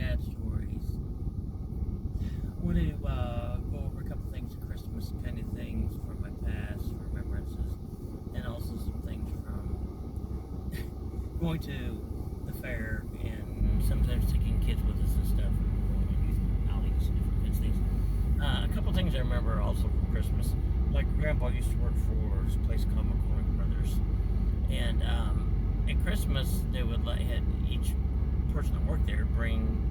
sad stories. I want to go over a couple things of Christmas kind of things from my past, remembrances, and also some things from going to the fair and sometimes taking kids with us and stuff, and going to youth outings and different kinds of things. A couple things I remember also from Christmas. My grandpa used to work for this place called McCormick Brothers, and at Christmas they would let each person that worked there bring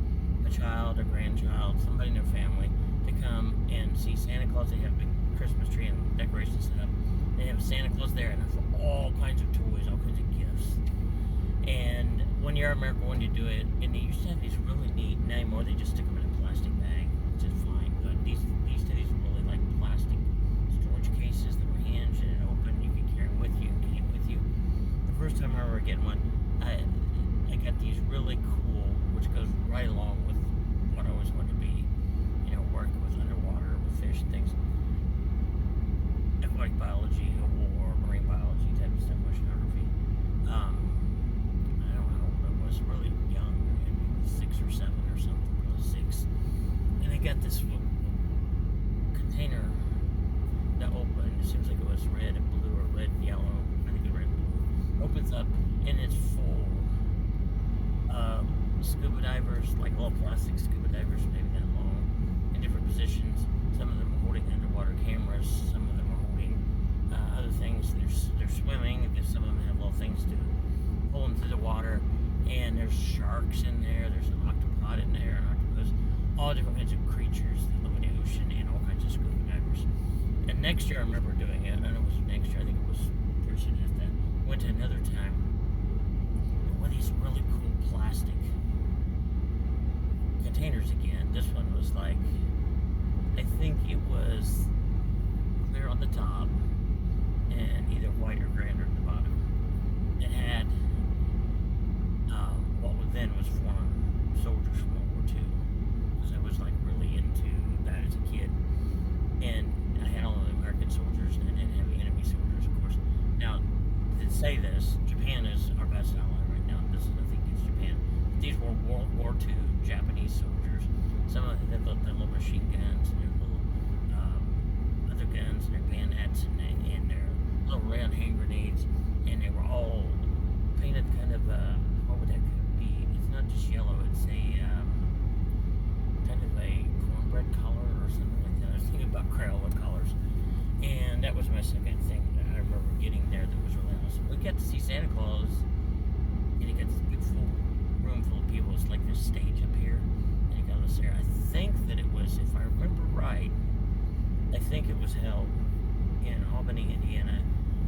a child, a grandchild, somebody in their family to come and see Santa Claus. They have a big Christmas tree and decorations set up. They have Santa Claus there, and have all kinds of toys, all kinds of gifts. And one year I remember going to do it, and they used to have these really neat, not anymore they just stick them in a plastic bag, which is fine, but these days were really like plastic storage cases that were hinged and open. You could carry them with you and get it with you. The first time I remember getting one, I got these really cool, which goes right along with what I always wanted to be, working with underwater, with fish and things. Aquatic biology or marine biology type of stuff, oceanography. I don't know how old I was, really young, maybe 6 or 7 or something, probably 6. And I got this little container that opened. It seems like it was red and blue, or red and yellow. I think it was red and blue. Opens up, and it's full of scuba divers, like little plastic scuba divers, maybe that long, in different positions. Some of them are holding underwater cameras, some of them are holding other things. They're swimming. Some of them have little things to pull them through the water, and there's sharks in there. There's an octopod in there, an octopus, all different kinds of creatures that live in the ocean, and all kinds of scuba divers. And next year I remember doing it. I don't know if it was next year. I think it was pretty soon after that. Went to another time. One of these really cool plastic containers again. This one was like, I think it was clear on the top and either white or gray at the bottom. It had what then was foreign soldiers from World War II, because I was like really into that as a kid. And I had all of the American soldiers, and I didn't have the enemy soldiers, of course. Now, to say this, Japan is our best ally right now. This is nothing against Japan. These were World War II Japanese soldiers. Some of them had little machine guns, and their little other guns, and their bayonets, and their little round hand grenades, and they were all painted kind of what would that be? It's not just yellow. It's a kind of a cornbread color or something like that. I was thinking about Crayola colors, and that was my second thing that I remember getting there that was really awesome. We got to see Santa Claus, and he got this big full room full of people. It's like this stage up here, and he got us there. I think that it was, if I remember right, I think it was held in Albany, Indiana,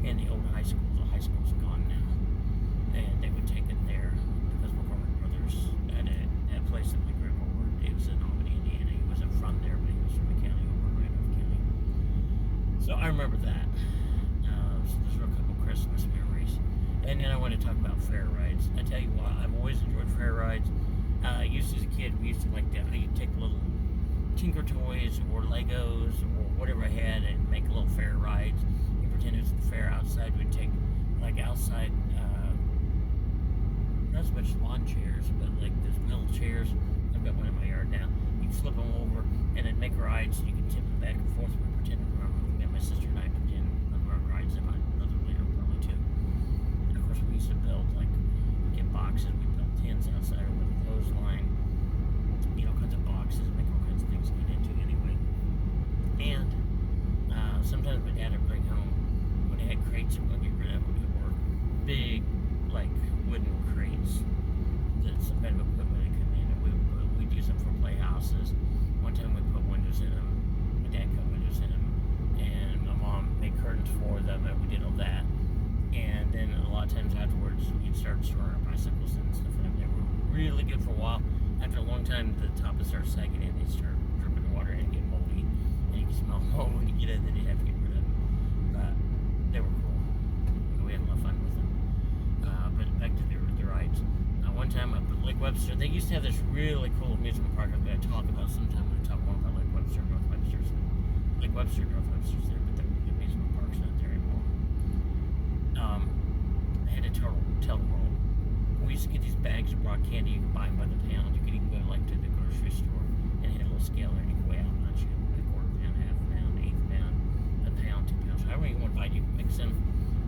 in the old high school. The high school's gone now, and they would take it there because McCormick Brothers at a place that my grandpa worked. It was in Albany, Indiana. He wasn't from there, but he was from the county over Randolph County. So I remember that. So those were a couple Christmas memories. And then I want to talk about fair rides. I tell you what, I've always enjoyed fair rides. Used as a kid, we used to like to take little Tinker Toys or Legos or whatever I had and make little fair rides. You pretend it was the fair outside. We'd take like outside, not so much lawn chairs, but like those metal chairs. I've got one in my yard now. You flip them over and then make rides. You can tip them back and forth. We pretend to run. My sister and I pretend to run rides in my brother later, probably too. And of course, we used to build get boxes. We built tents outside with a clothesline. All kinds of boxes, make all kinds of things to get into anyway. And sometimes my dad would bring home, when he had crates that we'd get rid of at work, big, like, wooden crates that some kind of equipment had come in, and we'd use them for playhouses. One time we put windows in them. My dad cut windows in them, and my mom made curtains for them, and we did all that. And then a lot of times afterwards, we'd start storing our bicycles and stuff in them. They were really good for a while. After a long time, the top would start sagging in, they'd start dripping water and get moldy. And you could smell mold when you get in, then you'd have to get rid of them. But they were cool. We had a lot of fun with them. But back to the rides. One time up at Lake Webster, they used to have this really cool amusement park I'm going to talk about sometime when I talk more about Lake Webster, North Webster's. Lake Webster, North Webster's there, but the amusement park's not there anymore. They had a total roll. We used to get these bags of Brach candy. You could buy them by the pound. You could even go to the scale or anything way out much. A quarter pound, half pound, eighth pound, a pound, 2 pounds. However you want to buy, you can mix them.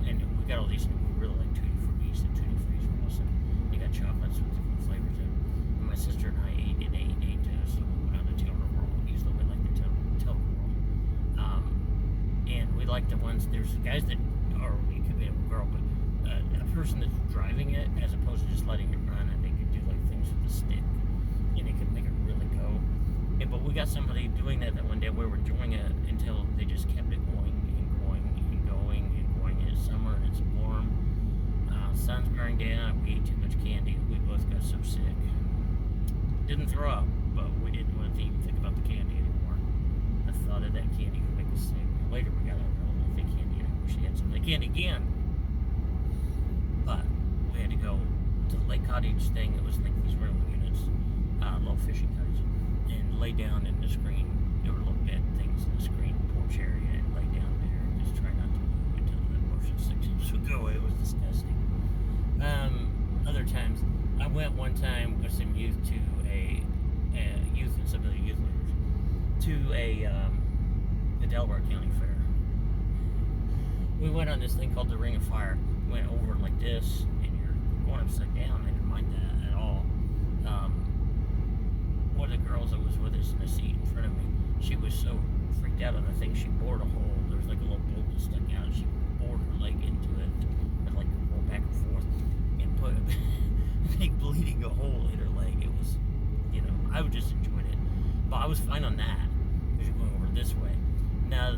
And we got all these. We really like tutti frutti. The tutti frutti are awesome. They got chocolates with different flavors in them. And my sister and I ate so we went on the Taylor World. We used to like the Taylor World. And we like the ones. There's guys that, or it could be a girl, but a person that's driving it as opposed to just letting it run, and they could do like things with the stick, and it could make it really go. But we got somebody doing that one day. We were enjoying it until they just kept it going and going and going and going. And it's summer and it's warm. Sun's burning down. We ate too much candy. We both got so sick. Didn't throw up, but we didn't want to even think about the candy anymore. The thought of that candy could make us sick. Later we got a real thick candy, and I wish we had some of the candy again. But we had to go to the Lake Cottage thing. It was like these rental units, little fishing cottage, and lay down in the screen. There were little bed things in the screen porch area, and lay down there and just try not to move until the motion sickness would go away. It was disgusting. Other times, I went one time with some youth to youth and some of the youth leaders to the Delaware County Fair. We went on this thing called the Ring of Fire. Went over like this, and you're going upside down. I didn't mind that at all. One of the girls that was with us in the seat in front of me, she was so freaked out on the thing, she bored a hole. There was like a little bolt that stuck out, and she bored her leg into it, and like rolled back and forth, and put a big bleeding hole in her leg. It was, I would just enjoyed it. But I was fine on that, because you're going over this way. Now,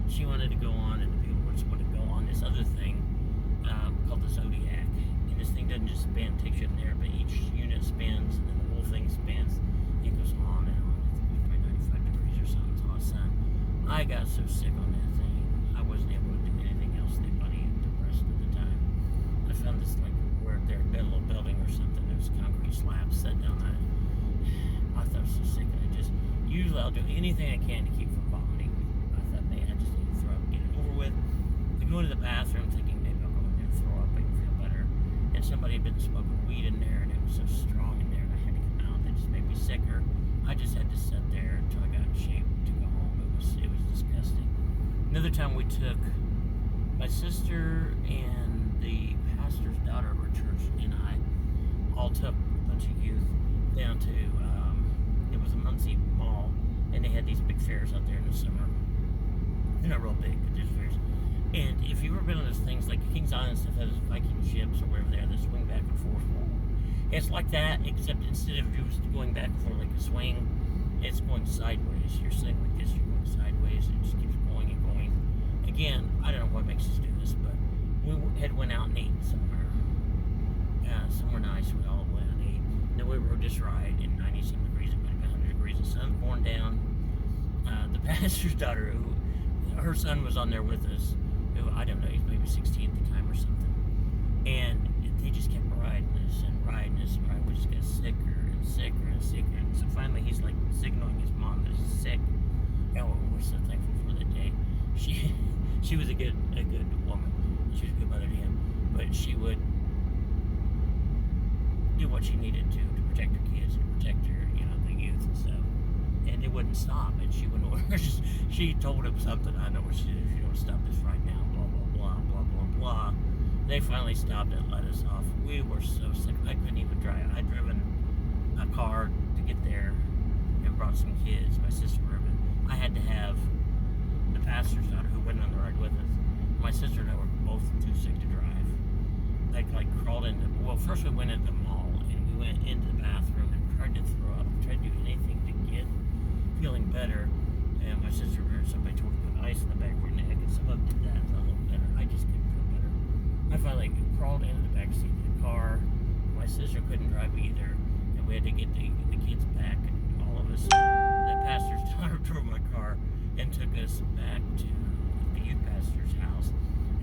she wanted to go on, and the people just wanted to go on this other thing called the Zodiac. And this thing doesn't just span, takes you in there, but each unit spins, and then the whole thing spins. It goes on and on. I think it was probably 95 degrees or something. It's hot sun. I got so sick on that thing, I wasn't able to do anything else the rest of the time. I found this, like, where there had been a little building or something. There was concrete slabs set down on it. I thought I was so sick, and usually I'll do anything I can to keep from vomiting. I thought, man, I just need to throw up, get it over with. I go into the bathroom thinking maybe I'll go in there and throw up and feel better. And somebody had been smoking weed in there, and it was so strong in there, and I had to come out. That just made me sicker. I just had to sit there until I got in shape to go home. It was disgusting. Another time we took my sister and the pastor's daughter of our church and I all took a bunch of youth down to it was a Muncie mall, and they had these big fairs out there in the summer. They're not real big, but there's fairs. And if you've ever been on those things like Kings Island stuff has Viking ships or wherever they are that swing back and forth. It's like that, except instead of just going back and forth like a swing, it's going sideways. You're sitting like this, you're going sideways, and it just keeps going and going. Again, I don't know what makes us do this, but we went out and ate somewhere. Somewhere nice. We all went and ate. Then we rode this ride in 90-some degrees. It might have been 100 degrees. The sun's pouring down. The pastor's daughter, her son was on there with us. Who, I don't know, he's maybe 16 at the time or something. And they just kept riding us and riding us and riding. We just got sicker and sicker and sicker. And so finally he's like signaling his mom that he's sick. And we're so thankful for the day. She was a good woman. She was a good mother to him. But she would do what she needed to protect her kids and protect her, the youth and stuff. And it wouldn't stop. And she wouldn't she told him something. I know what she did. If you don't stop this right now, blah, blah, blah, blah, blah, blah. They finally stopped and let us off. We were so sick. I couldn't even drive. I'd driven a car to get there and brought some kids. My sister Ruben. I had to have the pastor's daughter who went on the ride with us. My sister and I were both too sick to drive. Like crawled into. Well, first we went into the mall and we went into the bathroom and tried to throw up, tried to do anything to get feeling better. And my sister or somebody told her to put ice in the back of her neck, and some of them did that. It felt a little better. I just couldn't feel better. I finally crawled into the back seat of the car. My sister couldn't drive either, and we had to get the kids back. And all of us, the pastor's daughter drove my car and took us back to the youth pastor's house,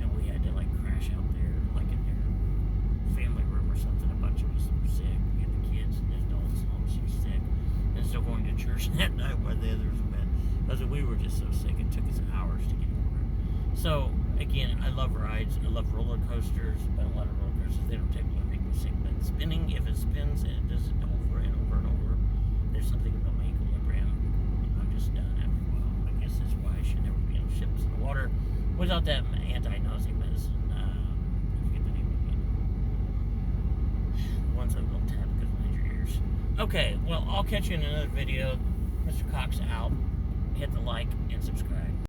and we had to like crash out there, like in their family room or something. A bunch of us were sick. We had the kids and the adults home. She was sick, and still going to church that night while the others went. Because we were just so sick, it took us hours to get over it. So again, I love rides. I love roller coasters, but a lot of roller coasters, they don't typically make me sick. But spinning, if it spins and it does it over and over and over, there's something about me. without that anti-nausea medicine. I forget the name of it. The ones that will tap because behind your ears. Okay, well, I'll catch you in another video. Mr. Cox out. Hit the like and subscribe.